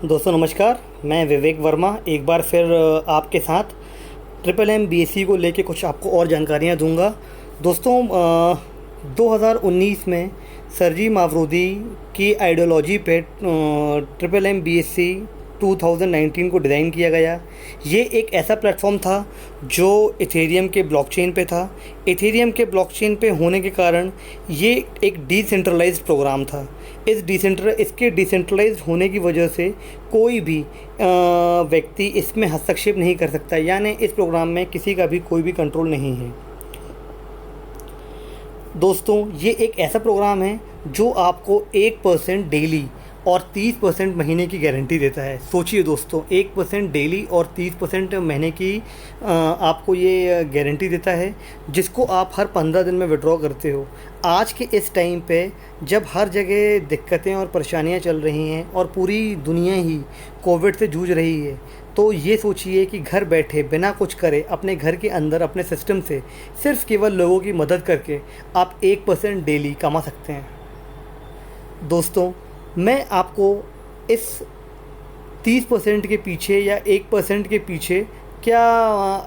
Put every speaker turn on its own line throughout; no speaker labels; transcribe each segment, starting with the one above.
दोस्तों नमस्कार। मैं विवेक वर्मा एक बार फिर आपके साथ ट्रिपल एम बीएससी को लेके कुछ आपको और जानकारियाँ दूंगा। दोस्तों 2019 में सरजी मावरूदी की आइडियोलॉजी पे ट्रिपल एम बीएससी 2019 को डिज़ाइन किया गया। ये एक ऐसा प्लेटफॉर्म था जो इथेरियम के ब्लॉकचेन पे था। इथेरियम के ब्लॉकचेन पे होने के कारण ये एक डिसेंट्रलाइज्ड प्रोग्राम था। इसके डिसेंट्रलाइज्ड होने की वजह से कोई भी व्यक्ति इसमें हस्तक्षेप नहीं कर सकता, यानी इस प्रोग्राम में किसी का भी कोई भी कंट्रोल नहीं है। दोस्तों ये एक ऐसा प्रोग्राम है जो आपको 1% डेली और 30% महीने की गारंटी देता है। सोचिए दोस्तों, 1% डेली और 30% महीने की आपको ये गारंटी देता है, जिसको आप हर 15 दिन में विड्रॉ करते हो। आज के इस टाइम पे जब हर जगह दिक्कतें और परेशानियां चल रही हैं और पूरी दुनिया ही कोविड से जूझ रही है, तो ये सोचिए कि घर बैठे बिना कुछ करे अपने घर के अंदर अपने सिस्टम से सिर्फ केवल लोगों की मदद करके आप 1% डेली कमा सकते हैं। दोस्तों मैं आपको इस 30% के पीछे या 1% के पीछे क्या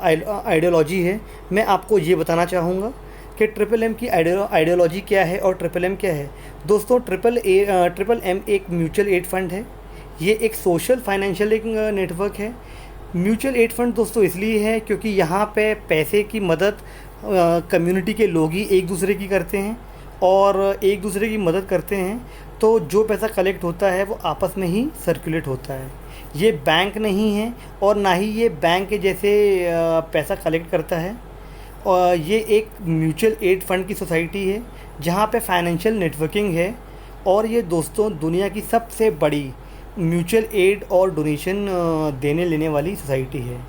आइडियोलॉजी है, मैं आपको ये बताना चाहूँगा कि ट्रिपल एम की आइडियोलॉजी क्या है और ट्रिपल एम क्या है। दोस्तों ट्रिपल एम एक म्यूचुअल एड फंड है। ये एक सोशल फाइनेंशियल एक नेटवर्क है। म्यूचुअल एड फंड दोस्तों इसलिए है क्योंकि यहाँ पे पैसे की मदद कम्युनिटी के लोग ही एक दूसरे की करते हैं और एक दूसरे की मदद करते हैं, तो जो पैसा कलेक्ट होता है वो आपस में ही सर्कुलेट होता है। ये बैंक नहीं है और ना ही ये बैंक के जैसे पैसा कलेक्ट करता है। और ये एक म्यूचुअल एड फंड की सोसाइटी है जहाँ पे फाइनेंशियल नेटवर्किंग है, और ये दोस्तों दुनिया की सबसे बड़ी म्यूचुअल एड और डोनेशन देने लेने वाली सोसाइटी है।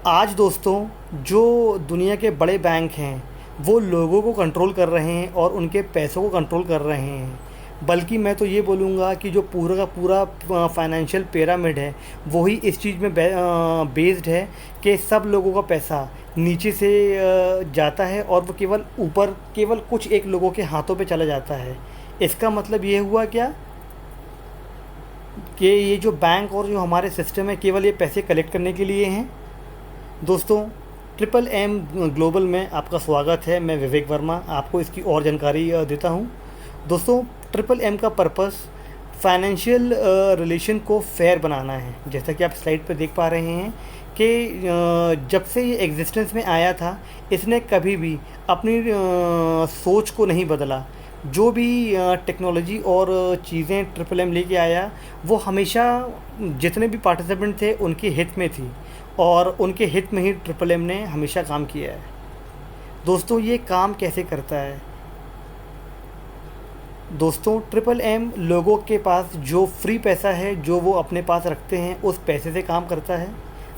आज दोस्तों जो दुनिया के बड़े बैंक हैं वो लोगों को कंट्रोल कर रहे हैं और उनके पैसों को कंट्रोल कर रहे हैं, बल्कि मैं तो ये बोलूँगा कि जो पूरा का पूरा फाइनेंशियल पिरामिड है वही इस चीज़ में बेस्ड है कि सब लोगों का पैसा नीचे से जाता है और वो केवल कुछ एक लोगों के हाथों पे चला जाता है। इसका मतलब ये हुआ क्या कि ये जो बैंक और जो हमारे सिस्टम है केवल ये पैसे कलेक्ट करने के लिए हैं। दोस्तों ट्रिपल एम ग्लोबल में आपका स्वागत है। मैं विवेक वर्मा आपको इसकी और जानकारी देता हूँ। दोस्तों ट्रिपल एम का पर्पस फाइनेंशियल रिलेशन को फेयर बनाना है। जैसा कि आप स्लाइड पर देख पा रहे हैं कि जब से ये एग्जिस्टेंस में आया था इसने कभी भी अपनी सोच को नहीं बदला। जो भी टेक्नोलॉजी और चीज़ें ट्रिपल एम लेके आया वो हमेशा जितने भी पार्टिसिपेंट थे उनके हित में थी और उनके हित में ही ट्रिपल एम ने हमेशा काम किया है। दोस्तों ये काम कैसे करता है? दोस्तों ट्रिपल एम लोगों के पास जो फ्री पैसा है जो वो अपने पास रखते हैं उस पैसे से काम करता है।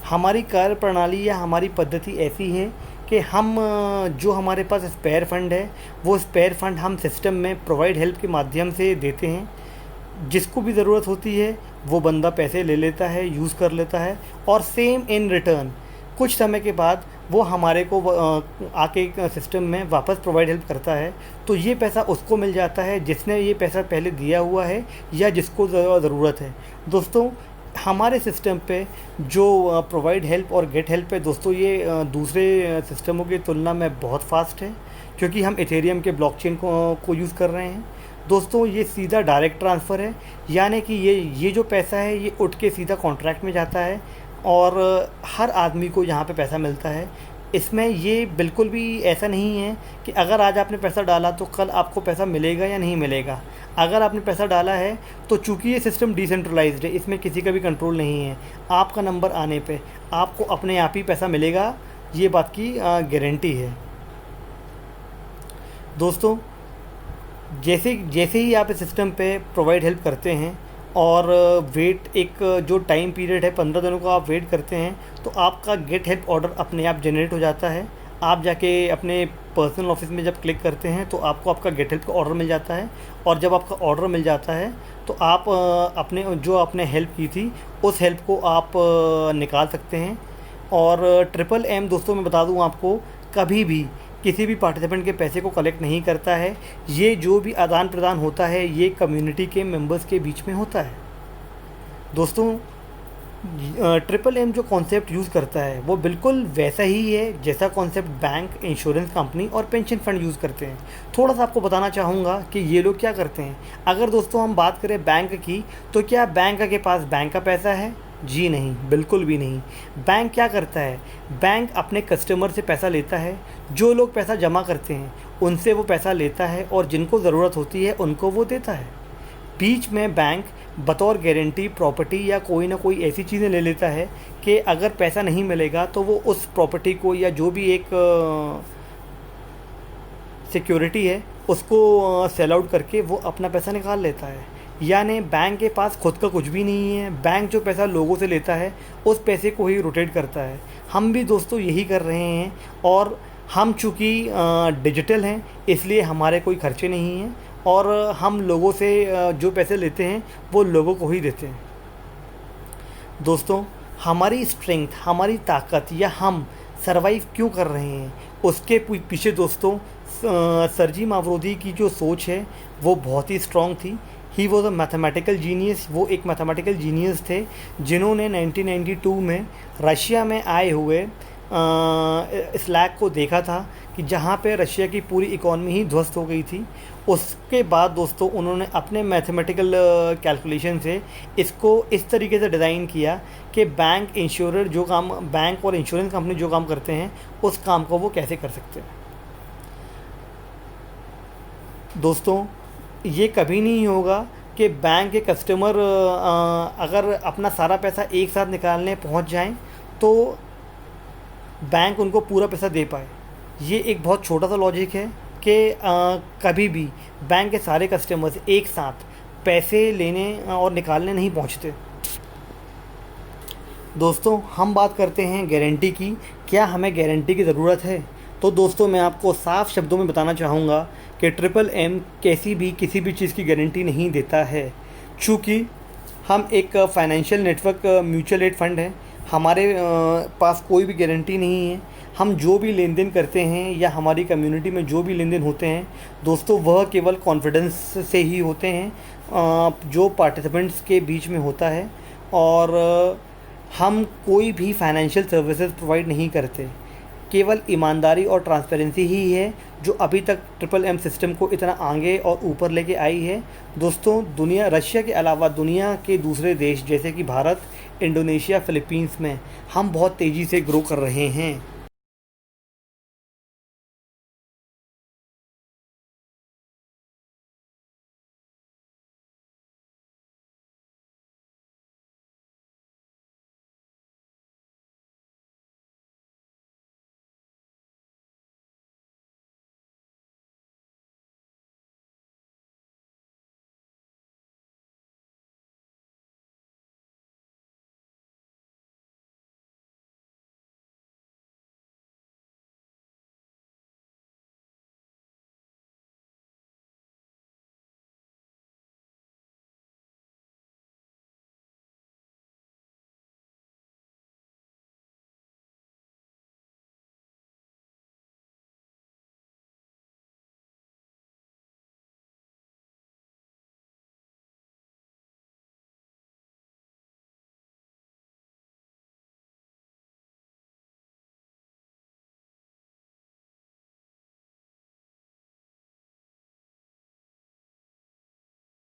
हमारी कार्य प्रणाली या हमारी पद्धति ऐसी है कि हम जो हमारे पास स्पेयर फंड है वो स्पेयर फंड हम सिस्टम में प्रोवाइड हेल्प के माध्यम से देते हैं। जिसको भी ज़रूरत होती है वो बंदा पैसे ले लेता है, यूज़ कर लेता है और सेम इन रिटर्न कुछ समय के बाद वो हमारे को आके सिस्टम में वापस प्रोवाइड हेल्प करता है। तो ये पैसा उसको मिल जाता है जिसने ये पैसा पहले दिया हुआ है या जिसको ज़रूरत है। दोस्तों हमारे सिस्टम पे जो प्रोवाइड हेल्प और गेट हेल्प है दोस्तों ये दूसरे सिस्टमों की तुलना में बहुत फास्ट है, क्योंकि हम इथेरियम के ब्लॉकचेन को यूज़ कर रहे हैं। दोस्तों ये सीधा डायरेक्ट ट्रांसफ़र है, यानी कि ये जो पैसा है ये उठ के सीधा कॉन्ट्रैक्ट में जाता है और हर आदमी को यहाँ पे पैसा मिलता है। इसमें ये बिल्कुल भी ऐसा नहीं है कि अगर आज आपने पैसा डाला तो कल आपको पैसा मिलेगा या नहीं मिलेगा। अगर आपने पैसा डाला है तो चूँकि ये सिस्टम डिसेंट्रलाइज्ड है, इसमें किसी का भी कंट्रोल नहीं है। आपका नंबर आने पे आपको अपने आप ही पैसा मिलेगा, ये बात की गारंटी है। दोस्तों जैसे ही आप इस सिस्टम पे प्रोवाइड हेल्प करते हैं और वेट एक जो टाइम पीरियड है 15 दिनों का आप वेट करते हैं, तो आपका गेट हेल्प ऑर्डर अपने आप जनरेट हो जाता है। आप जाके अपने पर्सनल ऑफिस में जब क्लिक करते हैं तो आपको आपका गेट हेल्प का ऑर्डर मिल जाता है, और जब आपका ऑर्डर मिल जाता है तो आप आपने हेल्प की थी उस हेल्प को आप निकाल सकते हैं। और ट्रिपल एम दोस्तों मैं बता दूं आपको कभी भी किसी भी पार्टिसिपेंट के पैसे को कलेक्ट नहीं करता है। ये जो भी आदान प्रदान होता है ये कम्युनिटी के मेंबर्स के बीच में होता है। दोस्तों ट्रिपल एम जो कॉन्सेप्ट यूज़ करता है वो बिल्कुल वैसा ही है जैसा कॉन्सेप्ट बैंक, इंश्योरेंस कंपनी और पेंशन फंड यूज़ करते हैं। थोड़ा सा आपको बताना चाहूँगा कि ये लोग क्या करते हैं। अगर दोस्तों हम बात करें बैंक की, तो क्या बैंक के पास बैंक का पैसा है? जी नहीं, बिल्कुल भी नहीं। बैंक क्या करता है, बैंक अपने कस्टमर से पैसा लेता है। जो लोग पैसा जमा करते हैं उनसे वो पैसा लेता है और जिनको ज़रूरत होती है उनको वो देता है। बीच में बैंक बतौर गारंटी प्रॉपर्टी या कोई ना कोई ऐसी चीज़ें ले लेता है कि अगर पैसा नहीं मिलेगा तो वो उस प्रॉपर्टी को या जो भी एक सिक्योरिटी है उसको सेल आउट करके वो अपना पैसा निकाल लेता है। यानी बैंक के पास खुद का कुछ भी नहीं है। बैंक जो पैसा लोगों से लेता है उस पैसे को ही रोटेट करता है। हम भी दोस्तों यही कर रहे हैं, और हम चूँकि डिजिटल हैं इसलिए हमारे कोई खर्चे नहीं हैं, और हम लोगों से जो पैसे लेते हैं वो लोगों को ही देते हैं। दोस्तों हमारी स्ट्रेंथ, हमारी ताकत, या हम सरवाइव क्यों कर रहे हैं, उसके पीछे दोस्तों सरजी मावरोदी की जो सोच है वो बहुत ही स्ट्रॉन्ग थी। He was a mathematical genius. वो एक मैथमेटिकल जीनियस थे जिन्होंने 1992 में रशिया में आए हुए स्लैग को देखा था कि जहाँ पे रशिया की पूरी इकॉनमी ही ध्वस्त हो गई थी। उसके बाद दोस्तों उन्होंने अपने मैथमेटिकल कैलकुलेशन से इसको इस तरीके से डिज़ाइन किया कि बैंक, इंश्योरर जो काम, बैंक और इंश्योरेंस कंपनी जो काम करते हैं उस काम को वो कैसे कर सकते हैं। दोस्तों ये कभी नहीं होगा कि बैंक के कस्टमर अगर अपना सारा पैसा एक साथ निकालने पहुंच जाएं तो बैंक उनको पूरा पैसा दे पाए। ये एक बहुत छोटा सा लॉजिक है कि कभी भी बैंक के सारे कस्टमर्स एक साथ पैसे लेने और निकालने नहीं पहुंचते। दोस्तों हम बात करते हैं गारंटी की। क्या हमें गारंटी की ज़रूरत है? तो दोस्तों मैं आपको साफ शब्दों में बताना चाहूँगा कि ट्रिपल एम कैसी भी किसी भी चीज़ की गारंटी नहीं देता है। चूँकि हम एक financial network mutual aid fund है, हमारे पास कोई भी गारंटी नहीं है। हम जो भी लेन देन करते हैं या हमारी कम्युनिटी में जो भी लेन देन होते हैं दोस्तों वह केवल कॉन्फिडेंस से ही होते हैं जो पार्टिसिपेंट्स के बीच में होता है। और हम कोई भी फाइनेंशियल सर्विसेज प्रोवाइड नहीं करते। केवल ईमानदारी और ट्रांसपेरेंसी ही है जो अभी तक ट्रिपल एम सिस्टम को इतना आगे और ऊपर लेके आई है। दोस्तों दुनिया, रशिया के अलावा दुनिया के दूसरे देश जैसे कि भारत, इंडोनेशिया, फ़िलीपींस में हम बहुत तेज़ी से ग्रो कर रहे हैं।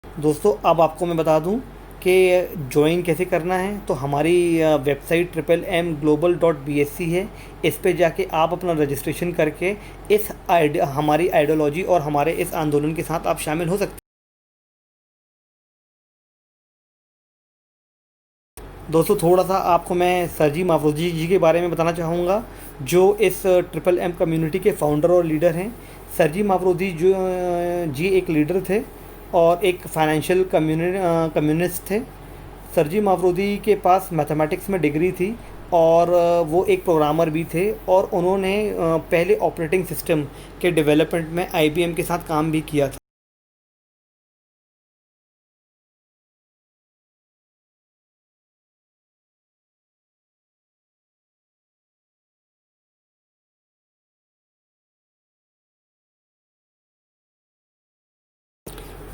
दोस्तों अब आपको मैं बता दूं कि ज्वाइन कैसे करना है। तो हमारी वेबसाइट triple-m-global.bsc है। इस पे जाके आप अपना रजिस्ट्रेशन करके इस हमारी आइडियोलॉजी और हमारे इस आंदोलन के साथ आप शामिल हो सकते हैं। दोस्तों थोड़ा सा आपको मैं सरजी माफरोजी जी के बारे में बताना चाहूँगा जो इस ट्रिपल एम कम्युनिटी के फाउंडर और लीडर हैं। सरजी माफरोजी जो जी एक लीडर थे और एक फाइनेंशियल कम्युनिस्ट थे। सरजी माफरोदी के पास मैथमेटिक्स में डिग्री थी और वो एक प्रोग्रामर भी थे, और उन्होंने पहले ऑपरेटिंग सिस्टम के डेवलपमेंट में आईबीएम के साथ काम भी किया था।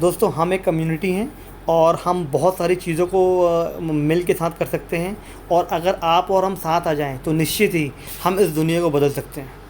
दोस्तों हम एक कम्युनिटी हैं और हम बहुत सारी चीज़ों को मिल के साथ कर सकते हैं। और अगर आप और हम साथ आ जाएं तो निश्चित ही हम इस दुनिया को बदल सकते हैं।